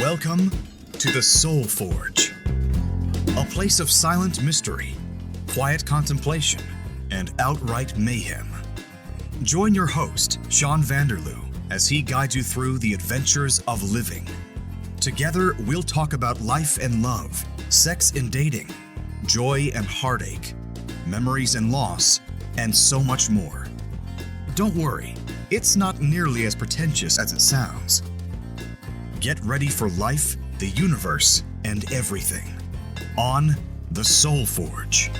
Welcome to the Soul Forge, a place of silent mystery, quiet contemplation, and outright mayhem. Join your host, Sean Vanderloo, as he guides you through the adventures of living. Together, we'll talk about life and love, sex and dating, joy and heartache, memories and loss, and so much more. Don't worry, it's not nearly as pretentious as it sounds. Get ready for life, the universe, and everything on the Soul Forge.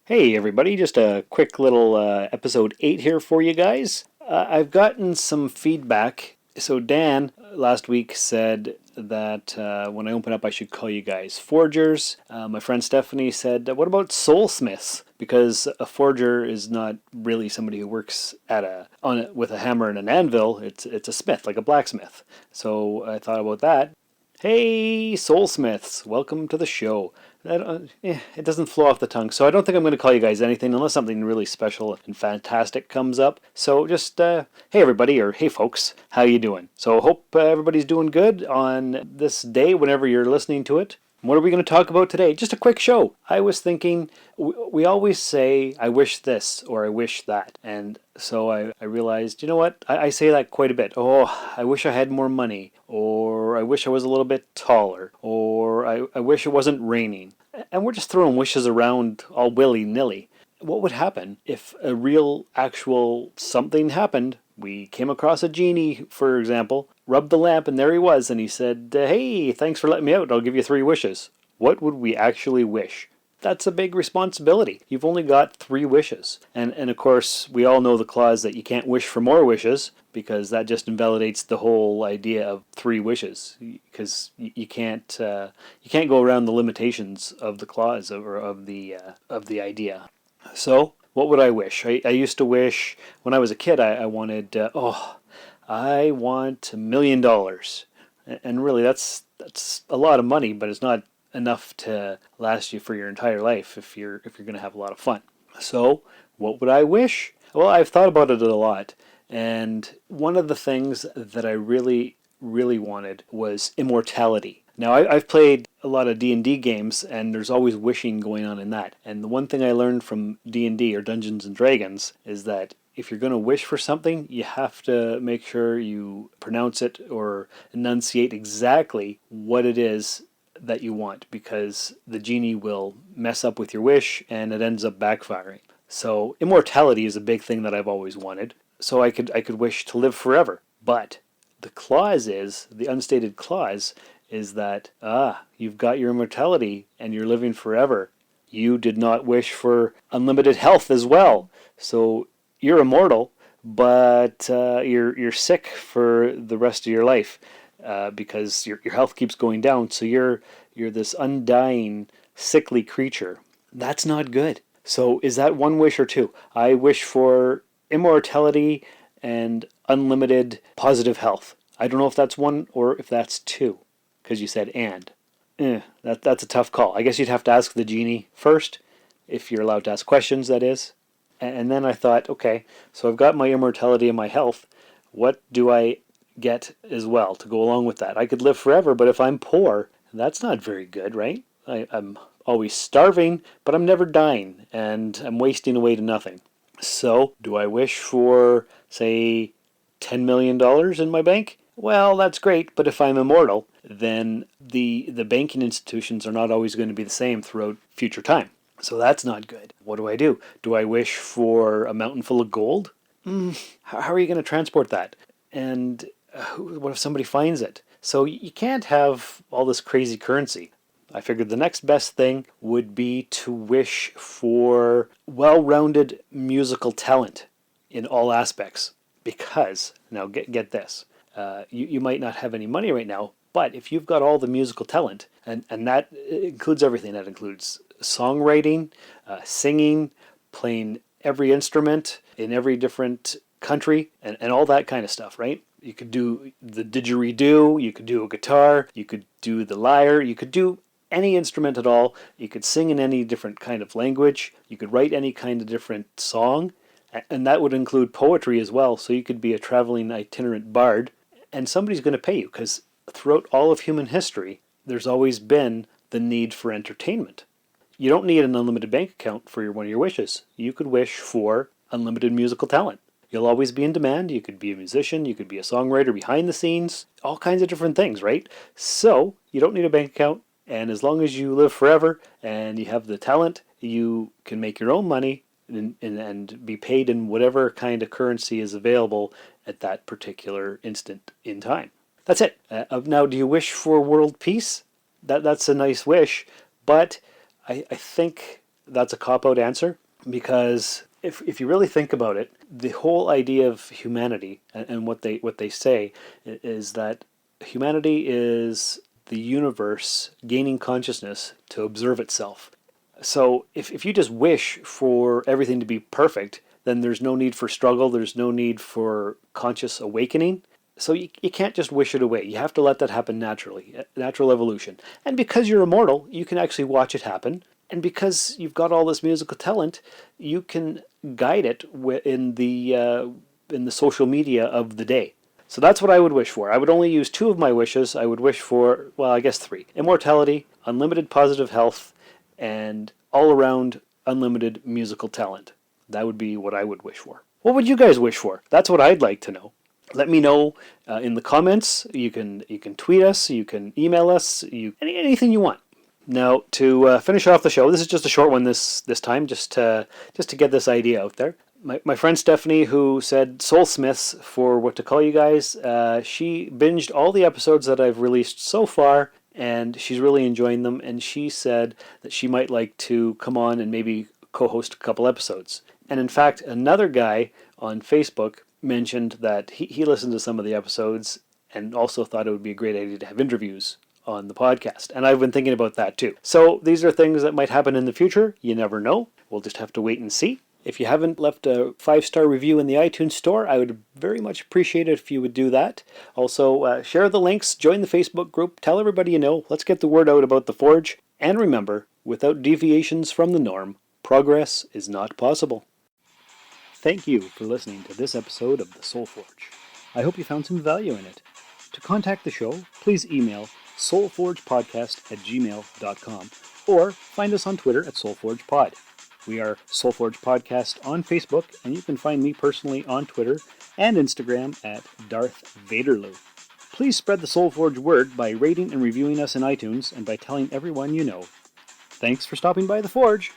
Hey everybody, just a quick little episode 8 here for you guys. I've gotten some feedback. So Dan last week said that when I open up I should call you guys forgers. My friend Stephanie said, what about soulsmiths? Because a forger is not really somebody who works with a hammer and an anvil. It's a smith, like a blacksmith. So I thought about that. Hey soulsmiths, welcome to the show. It doesn't flow off the tongue, so I don't think I'm going to call you guys anything unless something really special and fantastic comes up. So just, hey everybody, or hey folks, how you doing? So hope everybody's doing good on this day whenever you're listening to it. What are we going to talk about today? Just a quick show. I was thinking, we always say, I wish this, or I wish that. And so I realized, you know what? I say that quite a bit. Oh, I wish I had more money. Or I wish I was a little bit taller. Or I wish it wasn't raining. And we're just throwing wishes around all willy-nilly. What would happen if a real, actual something happened? We came across a genie, for example, rubbed the lamp, and there he was, and he said, hey, thanks for letting me out, I'll give you 3 wishes. What would we actually wish? That's a big responsibility. You've only got 3 wishes. And of course, we all know the clause that you can't wish for more wishes, because that just invalidates the whole idea of 3 wishes, because you can't go around the limitations of the clause or of the idea. So, what would I wish? I used to wish, when I was a kid, I wanted, I want $1 million. And really, that's a lot of money, but it's not enough to last you for your entire life if you're going to have a lot of fun. So, what would I wish? Well, I've thought about it a lot. And one of the things that I really, really wanted was immortality. Now, I've played a lot of D&D games, and there's always wishing going on in that. And the one thing I learned from D&D, or Dungeons & Dragons, is that if you're going to wish for something, you have to make sure you pronounce it or enunciate exactly what it is that you want, because the genie will mess up with your wish, and it ends up backfiring. So immortality is a big thing that I've always wanted. So I could wish to live forever. But the unstated clause is that, you've got your immortality and you're living forever. You did not wish for unlimited health as well. So you're immortal, but you're sick for the rest of your life because your health keeps going down. So you're this undying, sickly creature. That's not good. So is that 1 wish or 2? I wish for immortality and unlimited positive health. I don't know if that's 1 or if that's 2, because you said and. That's a tough call. I guess you'd have to ask the genie first, if you're allowed to ask questions, that is. And then I thought, okay, so I've got my immortality and my health. What do I get as well to go along with that? I could live forever, but if I'm poor, that's not very good, right? I'm always starving, but I'm never dying, and I'm wasting away to nothing. So, do I wish for, say, $10 million in my bank? Well, that's great, but if I'm immortal, then the banking institutions are not always going to be the same throughout future time. So that's not good. What do? Do I wish for a mountain full of gold? How are you going to transport that? And what if somebody finds it? So you can't have all this crazy currency. I figured the next best thing would be to wish for well-rounded musical talent in all aspects. Because, now get this, you might not have any money right now, but if you've got all the musical talent, and that includes everything, that includes songwriting, singing, playing every instrument in every different country, and all that kind of stuff, right? You could do the didgeridoo, you could do a guitar, you could do the lyre, you could do any instrument at all. You could sing in any different kind of language. You could write any kind of different song. And that would include poetry as well. So you could be a traveling itinerant bard. And somebody's going to pay you, because throughout all of human history, there's always been the need for entertainment. You don't need an unlimited bank account for one of your wishes. You could wish for unlimited musical talent. You'll always be in demand. You could be a musician, you could be a songwriter behind the scenes, all kinds of different things, right? So you don't need a bank account, and as long as you live forever and you have the talent, you can make your own money and be paid in whatever kind of currency is available at that particular instant in time. That's it. Now, do you wish for world peace? That's a nice wish, but I think that's a cop-out answer, because if you really think about it, the whole idea of humanity and what they say is that humanity is the universe gaining consciousness to observe itself. So if you just wish for everything to be perfect, then there's no need for struggle, there's no need for conscious awakening. So you can't just wish it away. You have to let that happen naturally, natural evolution. And because you're immortal, you can actually watch it happen. And because you've got all this musical talent, you can guide it in the social media of the day. So that's what I would wish for. I would only use 2 of my wishes. I would wish for, well, I guess 3. Immortality, unlimited positive health, and all-around unlimited musical talent. That would be what I would wish for. What would you guys wish for? That's what I'd like to know. Let me know in the comments. You can tweet us. You can email us. Anything you want. Now, to finish off the show, this is just a short one this time, just to get this idea out there. My friend Stephanie, who said Soulsmiths for what to call you guys, she binged all the episodes that I've released so far, and she's really enjoying them, and she said that she might like to come on and maybe co-host a couple episodes. And in fact, another guy on Facebook mentioned that he listened to some of the episodes and also thought it would be a great idea to have interviews on the podcast. And I've been thinking about that too. So these are things that might happen in the future. You never know. We'll just have to wait and see. If you haven't left a 5-star review in the iTunes store, I would very much appreciate it if you would do that. Also, share the links, join the Facebook group, tell everybody you know. Let's get the word out about the Forge. And remember, without deviations from the norm, progress is not possible. Thank you for listening to this episode of the Soul Forge. I hope you found some value in it. To contact the show, please email soulforgepodcast@gmail.com or find us on Twitter at soulforgepod. We are Soulforge Podcast on Facebook, and you can find me personally on Twitter and Instagram at Darth Vaderloo. Please spread the Soulforge word by rating and reviewing us in iTunes and by telling everyone you know. Thanks for stopping by the Forge.